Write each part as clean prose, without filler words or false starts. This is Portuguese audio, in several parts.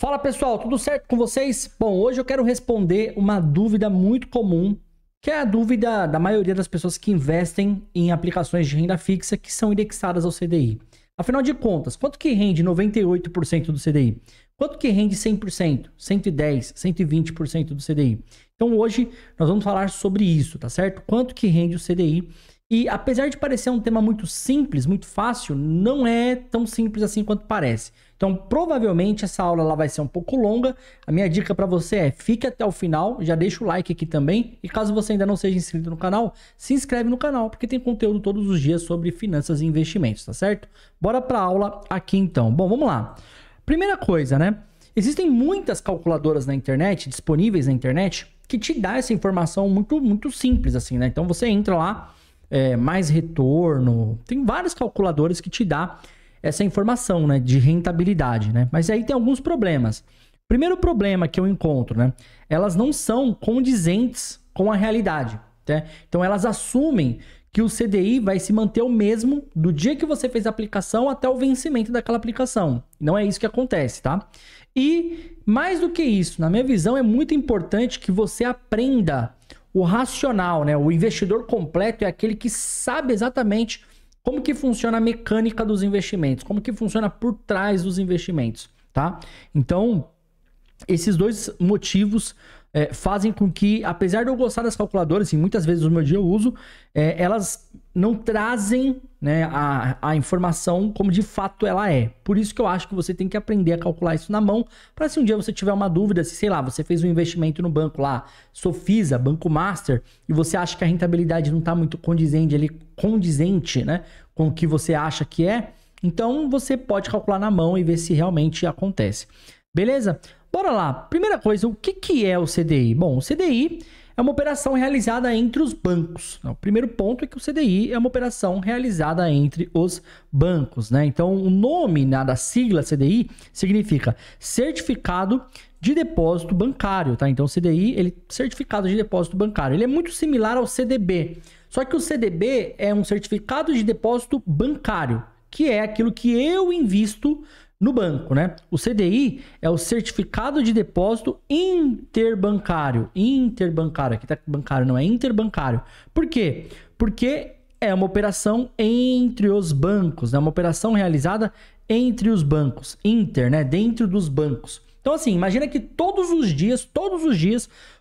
Fala pessoal, tudo certo com vocês? Bom, hoje eu quero responder uma dúvida muito comum, que é a dúvida da maioria das pessoas que investem em aplicações de renda fixa que são indexadas ao CDI. Afinal de contas, quanto que rende 98% do CDI? Quanto que rende 100%, 110%, 120% do CDI? Então hoje nós vamos falar sobre isso, tá certo? Quanto que rende o CDI? E apesar de parecer um tema muito simples, muito fácil, não é tão simples assim quanto parece. Então, provavelmente essa aula ela vai ser um pouco longa. A minha dica para você é: fique até o final, já deixa o like aqui também. E caso você ainda não seja inscrito no canal, se inscreve no canal, porque tem conteúdo todos os dias sobre finanças e investimentos, tá certo? Bora para a aula aqui então. Bom, vamos lá. Primeira coisa, né? Existem muitas calculadoras na internet, disponíveis na internet, que te dá essa informação muito simples assim, né? Então você entra lá, mais retorno, tem vários calculadores que te dá essa informação, né, de rentabilidade, né? Mas aí tem alguns problemas. Primeiro problema que eu encontro, né? Elas não são condizentes com a realidade, tá? Então elas assumem que o CDI vai se manter o mesmo do dia que você fez a aplicação até o vencimento daquela aplicação. Não é isso que acontece, tá? E mais do que isso, na minha visão, é muito importante que você aprenda o racional, né? O investidor completo é aquele que sabe exatamente como que funciona a mecânica dos investimentos, como que funciona por trás dos investimentos, tá? Então, esses dois motivos fazem com que, apesar de eu gostar das calculadoras, e muitas vezes no meu dia eu uso, elas não trazem, né, a informação como de fato ela é. Por isso que eu acho que você tem que aprender a calcular isso na mão, para se um dia você tiver uma dúvida, se sei lá, você fez um investimento no banco lá, Sofisa, Banco Master, e você acha que a rentabilidade não está muito condizente, né, com o que você acha que é, então você pode calcular na mão e ver se realmente acontece. Beleza? Bora lá. Primeira coisa, o que é o CDI? Bom, o CDI é uma operação realizada entre os bancos. O primeiro ponto é que o CDI é uma operação realizada entre os bancos, né? Então, o nome, né, da sigla CDI significa Certificado de Depósito Bancário, tá? Então, o CDI, Certificado de Depósito Bancário, ele é muito similar ao CDB. Só que o CDB é um Certificado de Depósito Bancário, que é aquilo que eu invisto no banco, né? O CDI é o Certificado de Depósito Interbancário. Interbancário, aqui tá bancário, não é interbancário. Por quê? Porque é uma operação entre os bancos, né? Uma operação realizada entre os bancos. Inter, né? Dentro dos bancos. Então, assim, imagina que todos os dias,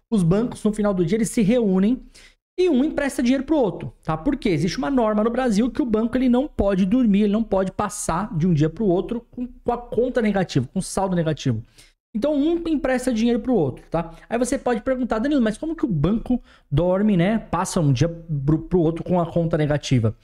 os bancos, no final do dia, eles se reúnem e um empresta dinheiro para o outro, tá? Porque existe uma norma no Brasil que o banco ele não pode dormir, ele não pode passar de um dia para o outro com a conta negativa, com saldo negativo. Então, um empresta dinheiro para o outro, tá? Aí você pode perguntar: Danilo, mas como que o banco dorme, né? Passa um dia para o outro com a conta negativa?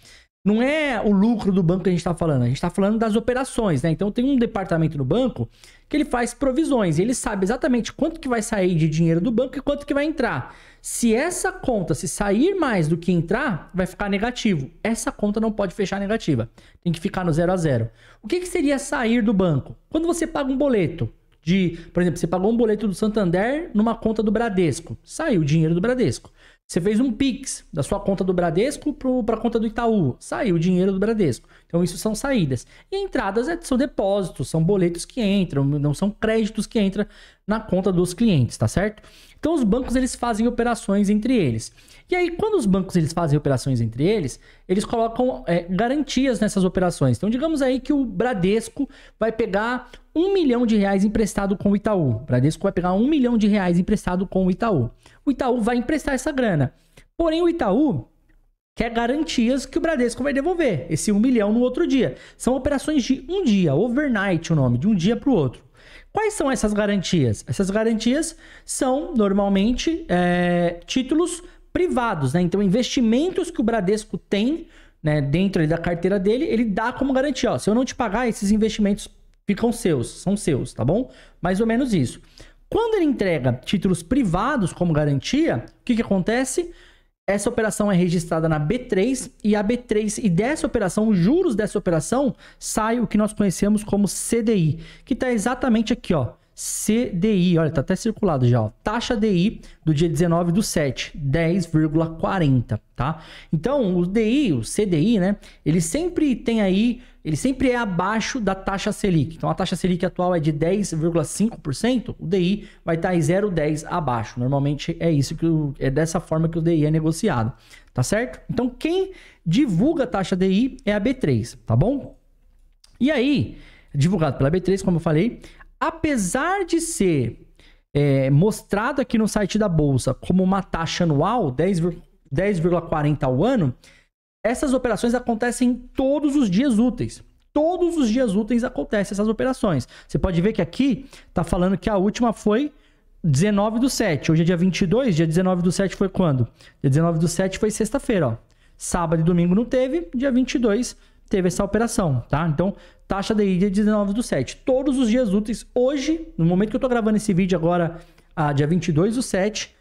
Não é o lucro do banco que a gente está falando, a gente está falando das operações, né? Então tem um departamento no banco que ele faz provisões, ele sabe exatamente quanto que vai sair de dinheiro do banco e quanto que vai entrar. Se essa conta, se sair mais do que entrar, vai ficar negativo. Essa conta não pode fechar negativa, tem que ficar no 0 a 0. O que seria sair do banco? Quando você paga um boleto por exemplo, você pagou um boleto do Santander numa conta do Bradesco, saiu o dinheiro do Bradesco. Você fez um Pix da sua conta do Bradesco para a conta do Itaú, saiu o dinheiro do Bradesco. Então isso são saídas. E entradas são depósitos, são boletos que entram, não são créditos que entram na conta dos clientes, tá certo? Então os bancos eles fazem operações entre eles. E aí quando os bancos eles fazem operações entre eles, eles colocam garantias nessas operações. Então digamos aí que o Bradesco vai pegar R$1 milhão emprestado com o Itaú. O Bradesco vai pegar R$1 milhão emprestado com o Itaú. O Itaú vai emprestar essa grana. Porém, o Itaú quer garantias que o Bradesco vai devolver esse R$1 milhão no outro dia. São operações de um dia, overnight o nome, de um dia para o outro. Quais são essas garantias? Essas garantias são, normalmente, títulos privados, né? Então, investimentos que o Bradesco tem, né, dentro da carteira dele, ele dá como garantia. Ó, se eu não te pagar, esses investimentos ficam seus, são seus, tá bom? Mais ou menos isso. Quando ele entrega títulos privados como garantia, o que acontece? Essa operação é registrada na B3 e a B3 e dessa operação, os juros dessa operação, sai o que nós conhecemos como CDI, que está exatamente aqui, ó, CDI, olha, tá até circulado já, ó. Taxa DI do dia 19/7, 10,40, tá? Então, o DI, o CDI, né? Ele sempre tem aí, ele sempre é abaixo da taxa Selic. Então, a taxa Selic atual é de 10,5%, o DI vai estar em 0,10 abaixo. Normalmente é isso é dessa forma que o DI é negociado, tá certo? Então, quem divulga a taxa DI é a B3, tá bom? E aí, divulgado pela B3, como eu falei, apesar de ser mostrado aqui no site da Bolsa como uma taxa anual, 10,40 ao ano, essas operações acontecem todos os dias úteis. Todos os dias úteis acontecem essas operações. Você pode ver que aqui está falando que a última foi 19/7. Hoje é dia 22, dia 19/7 foi quando? Dia 19/7 foi sexta-feira, ó. Sábado e domingo não teve, dia 22 teve essa operação, tá? Então, taxa DI dia 19/7. Todos os dias úteis. Hoje, no momento que eu tô gravando esse vídeo agora, dia 22/7,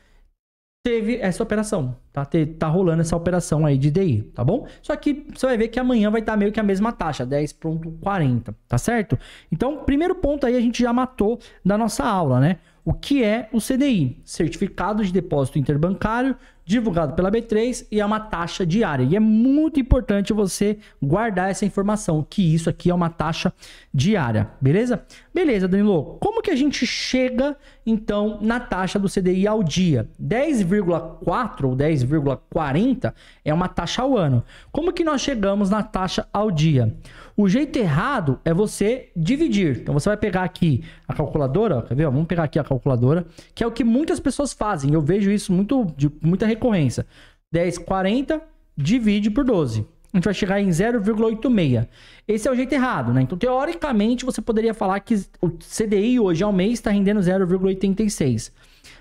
teve essa operação, tá? Tá rolando essa operação aí de DI, tá bom? Só que você vai ver que amanhã vai estar meio que a mesma taxa, 10,40, tá certo? Então, primeiro ponto aí a gente já matou da nossa aula, né? O que é o CDI? Certificado de Depósito Interbancário, divulgado pela B3 e é uma taxa diária. E é muito importante você guardar essa informação, que isso aqui é uma taxa diária, beleza? Beleza, Danilo. Como que a gente chega, então, na taxa do CDI ao dia? 10,4 ou 10,40 é uma taxa ao ano. Como que nós chegamos na taxa ao dia? O jeito errado é você dividir. Então, você vai pegar aqui a calculadora, ó, quer ver? Vamos pegar aqui a calculadora, que é o que muitas pessoas fazem. Eu vejo isso de muita recorrência. 10,40 divide por 12. A gente vai chegar em 0,86. Esse é o jeito errado, né? Então, teoricamente, você poderia falar que o CDI hoje ao mês está rendendo 0,86.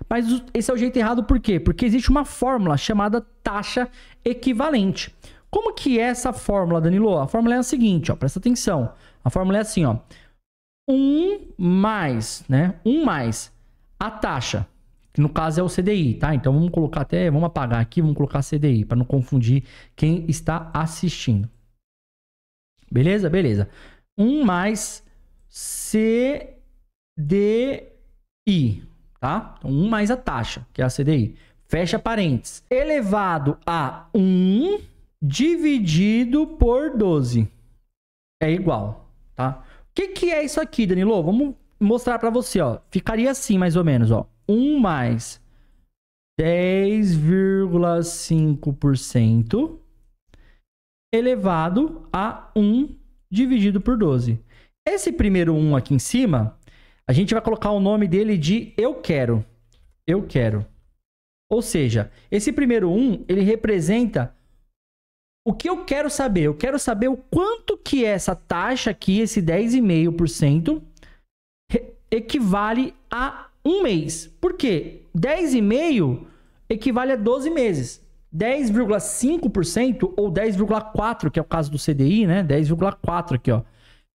Mas esse é o jeito errado por quê? Porque existe uma fórmula chamada taxa equivalente. Como que é essa fórmula, Danilo? A fórmula é a seguinte, ó, presta atenção. A fórmula é assim, ó. 1 mais, né? 1 mais a taxa, que no caso é o CDI, tá? Então vamos colocar vamos apagar aqui, vamos colocar CDI, para não confundir quem está assistindo. Beleza? Beleza. 1 mais CDI, tá? Então 1 mais a taxa, que é a CDI. Fecha parênteses. Elevado a 1 dividido por 12 é igual, tá? O que é isso aqui, Danilo? Vamos mostrar para você, ó. Ficaria assim, mais ou menos, ó. 1 mais 10,5% elevado a 1 dividido por 12. Esse primeiro 1 aqui em cima, a gente vai colocar o nome dele de eu quero. Eu quero. Ou seja, esse primeiro 1, ele representa o que eu quero saber. Eu quero saber o quanto que essa taxa aqui, esse 10,5%, equivale a um mês. Por quê? 10,5% equivale a 12 meses. 10,5% ou 10,4%, que é o caso do CDI, né? 10,4% aqui, ó.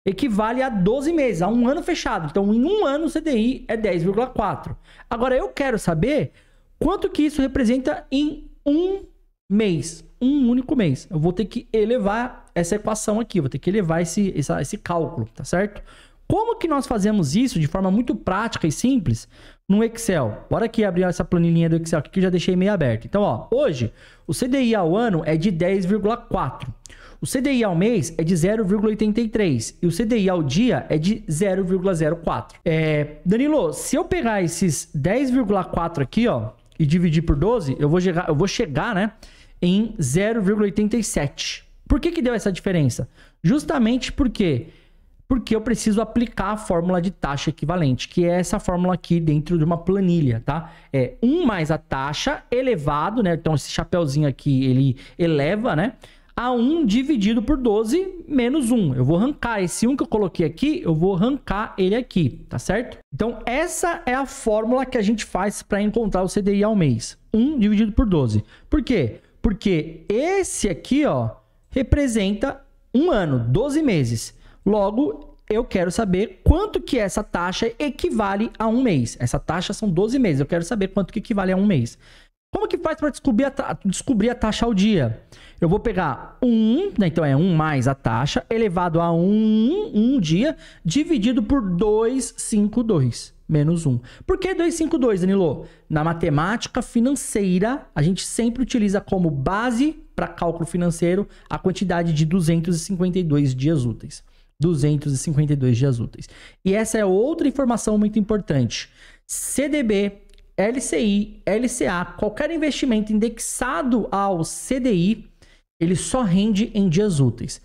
Equivale a 12 meses, a um ano fechado. Então, em um ano, o CDI é 10,4%. Agora, eu quero saber quanto que isso representa em um mês. Um único mês. Eu vou ter que elevar essa equação aqui. Vou ter que elevar esse cálculo, tá certo? Como que nós fazemos isso de forma muito prática e simples no Excel? Bora aqui abrir essa planilhinha do Excel aqui que eu já deixei meio aberto. Então, ó, hoje, o CDI ao ano é de 10,4%. O CDI ao mês é de 0,83%. E o CDI ao dia é de 0,04%. Danilo, se eu pegar esses 10,4% aqui, ó, e dividir por 12, eu vou chegar, né, em 0,87. Por que deu essa diferença? Justamente porque eu preciso aplicar a fórmula de taxa equivalente, que é essa fórmula aqui dentro de uma planilha, tá? É 1 mais a taxa elevado, né? Então, esse chapeuzinho aqui, ele eleva, né? A 1 dividido por 12 menos 1. Eu vou arrancar esse 1 que eu coloquei aqui, eu vou arrancar ele aqui, tá certo? Então, essa é a fórmula que a gente faz para encontrar o CDI ao mês. 1 dividido por 12. Por quê? Porque esse aqui, ó, representa um ano, 12 meses. Logo, eu quero saber quanto que essa taxa equivale a um mês. Essa taxa são 12 meses. Eu quero saber quanto que equivale a um mês. Como que faz para descobrir a taxa ao dia? Eu vou pegar 1, né? Então é 1 mais a taxa, elevado a um dia, dividido por 252. menos 1. Por que 252, Danilo? Na matemática financeira, a gente sempre utiliza como base para cálculo financeiro a quantidade de 252 dias úteis. 252 dias úteis. E essa é outra informação muito importante. CDB, LCI, LCA, qualquer investimento indexado ao CDI, ele só rende em dias úteis.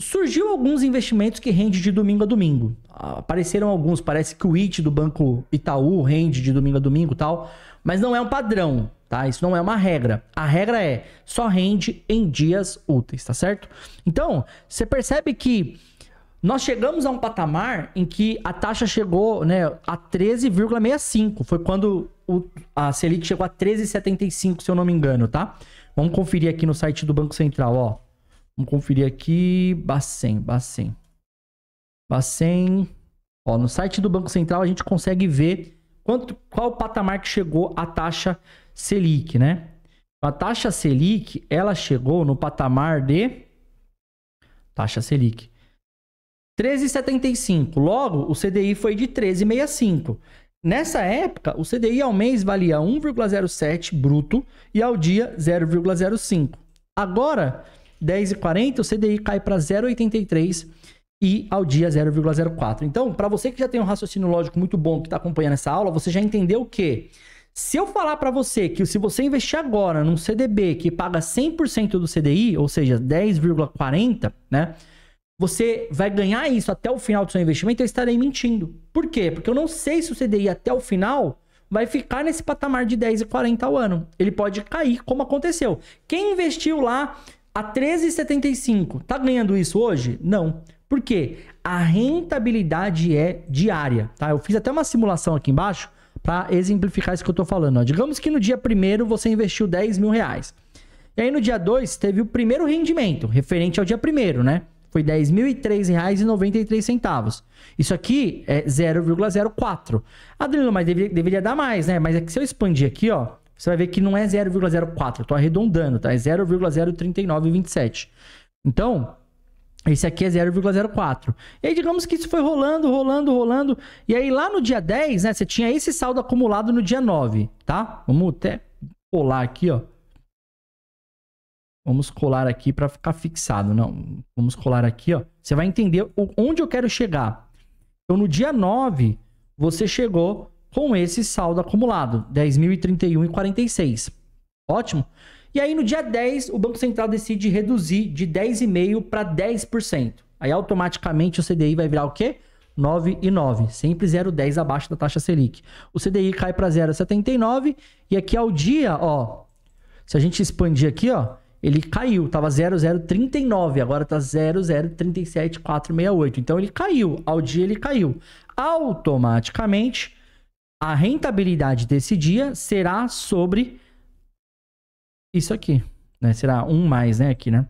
Surgiu alguns investimentos que rendem de domingo a domingo. Apareceram alguns, parece que o IT do Banco Itaú rende de domingo a domingo e tal, mas não é um padrão, tá? Isso não é uma regra. A regra é só rende em dias úteis, tá certo? Então, você percebe que nós chegamos a um patamar em que a taxa chegou, né, a 13,65. Foi quando a Selic chegou a 13,75, se eu não me engano, tá? Vamos conferir aqui no site do Banco Central, ó. Vamos conferir aqui, Bacen. Ó, no site do Banco Central a gente consegue ver qual o patamar que chegou a taxa Selic, né? A taxa Selic, ela chegou no patamar de taxa Selic 13,75. Logo, o CDI foi de 13,65. Nessa época, o CDI ao mês valia 1,07 bruto e ao dia 0,05. Agora, 10,40, o CDI cai para 0,83 e ao dia 0,04. Então, para você que já tem um raciocínio lógico muito bom que está acompanhando essa aula, você já entendeu que se eu falar para você que se você investir agora num CDB que paga 100% do CDI, ou seja, 10,40, né? Você vai ganhar isso até o final do seu investimento, eu estarei mentindo. Por quê? Porque eu não sei se o CDI até o final vai ficar nesse patamar de 10,40 ao ano. Ele pode cair, como aconteceu. Quem investiu lá a 13,75, tá ganhando isso hoje? Não. Por quê? A rentabilidade é diária, tá? Eu fiz até uma simulação aqui embaixo para exemplificar isso que eu tô falando. Ó. Digamos que no dia 1º você investiu 10 mil reais. E aí no dia 2 teve o primeiro rendimento, referente ao dia 1º, né? Foi R$ 10.003,93. Isso aqui é 0,04. Adriano, mas deveria dar mais, né? Mas é que se eu expandir aqui, ó, você vai ver que não é 0,04. Eu tô arredondando, tá? É 0,03927. Então, esse aqui é 0,04. E aí, digamos que isso foi rolando. E aí, lá no dia 10, né? Você tinha esse saldo acumulado no dia 9, tá? Vamos até colar aqui, ó. Vamos colar aqui para ficar fixado. Não, vamos colar aqui, ó. Você vai entender onde eu quero chegar. Então, no dia 9, você chegou com esse saldo acumulado, 10.031,46. Ótimo. E aí, no dia 10, o Banco Central decide reduzir de 10,5% para 10%. Aí, automaticamente, o CDI vai virar o quê? 9,9. Sempre 0,10 abaixo da taxa Selic. O CDI cai para 0,79. E aqui ao dia, ó, se a gente expandir aqui, ó, ele caiu, estava 0,039, agora está 0,037,468. Então, ele caiu. Ao dia, ele caiu. Automaticamente, a rentabilidade desse dia será sobre isso aqui, né? Será 1 mais, né? Aqui, né?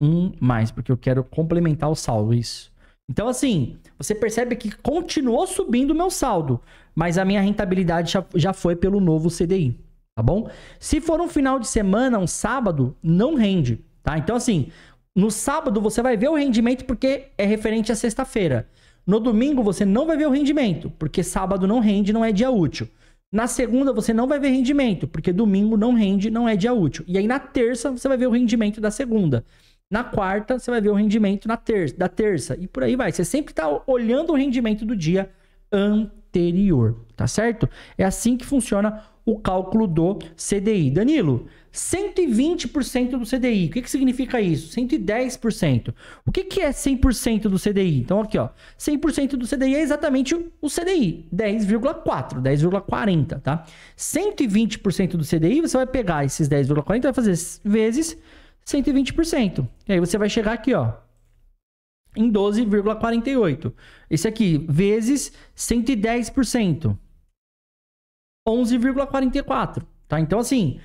1 mais, porque eu quero complementar o saldo, isso. Então, assim, você percebe que continuou subindo o meu saldo, mas a minha rentabilidade já foi pelo novo CDI. Tá bom? Se for um final de semana, um sábado, não rende, tá? Então, assim, no sábado você vai ver o rendimento porque é referente à sexta-feira. No domingo você não vai ver o rendimento, porque sábado não rende, não é dia útil. Na segunda você não vai ver rendimento, porque domingo não rende, não é dia útil. E aí na terça você vai ver o rendimento da segunda. Na quarta você vai ver o rendimento da terça. E por aí vai. Você sempre está olhando o rendimento do dia anterior, tá certo? É assim que funciona o cálculo do CDI. Danilo, 120% do CDI. O que significa isso? 110%. O que é 100% do CDI? Então, aqui, ó. 100% do CDI é exatamente o CDI. 10,4, 10,40, tá? 120% do CDI, você vai pegar esses 10,40 e vai fazer vezes 120%. E aí você vai chegar aqui, ó, em 12,48. Esse aqui, vezes 110%. 11,44, tá? Então, assim,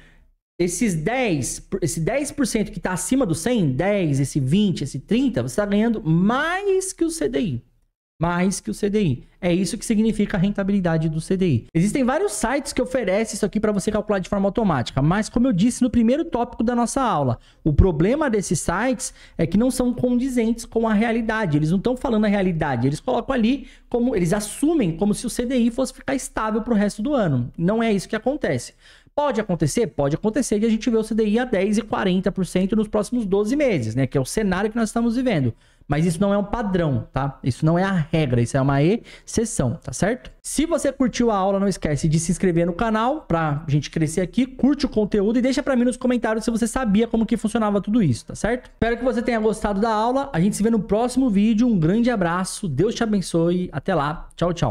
esse 10% que está acima do 100, 10, esse 20, esse 30, você está ganhando mais que o CDI. mais que o CDI. É isso que significa a rentabilidade do CDI. Existem vários sites que oferecem isso aqui para você calcular de forma automática, mas como eu disse no primeiro tópico da nossa aula, o problema desses sites é que não são condizentes com a realidade. Eles não estão falando a realidade, eles colocam ali como eles assumem como se o CDI fosse ficar estável para o resto do ano. Não é isso que acontece. Pode acontecer? Pode acontecer de a gente ver o CDI a 10% e 40% nos próximos 12 meses, né? Que é o cenário que nós estamos vivendo. Mas isso não é um padrão, tá? Isso não é a regra, isso é uma exceção, tá certo? Se você curtiu a aula, não esquece de se inscrever no canal pra gente crescer aqui, curte o conteúdo e deixa pra mim nos comentários se você sabia como que funcionava tudo isso, tá certo? Espero que você tenha gostado da aula, a gente se vê no próximo vídeo, um grande abraço, Deus te abençoe, até lá, tchau, tchau.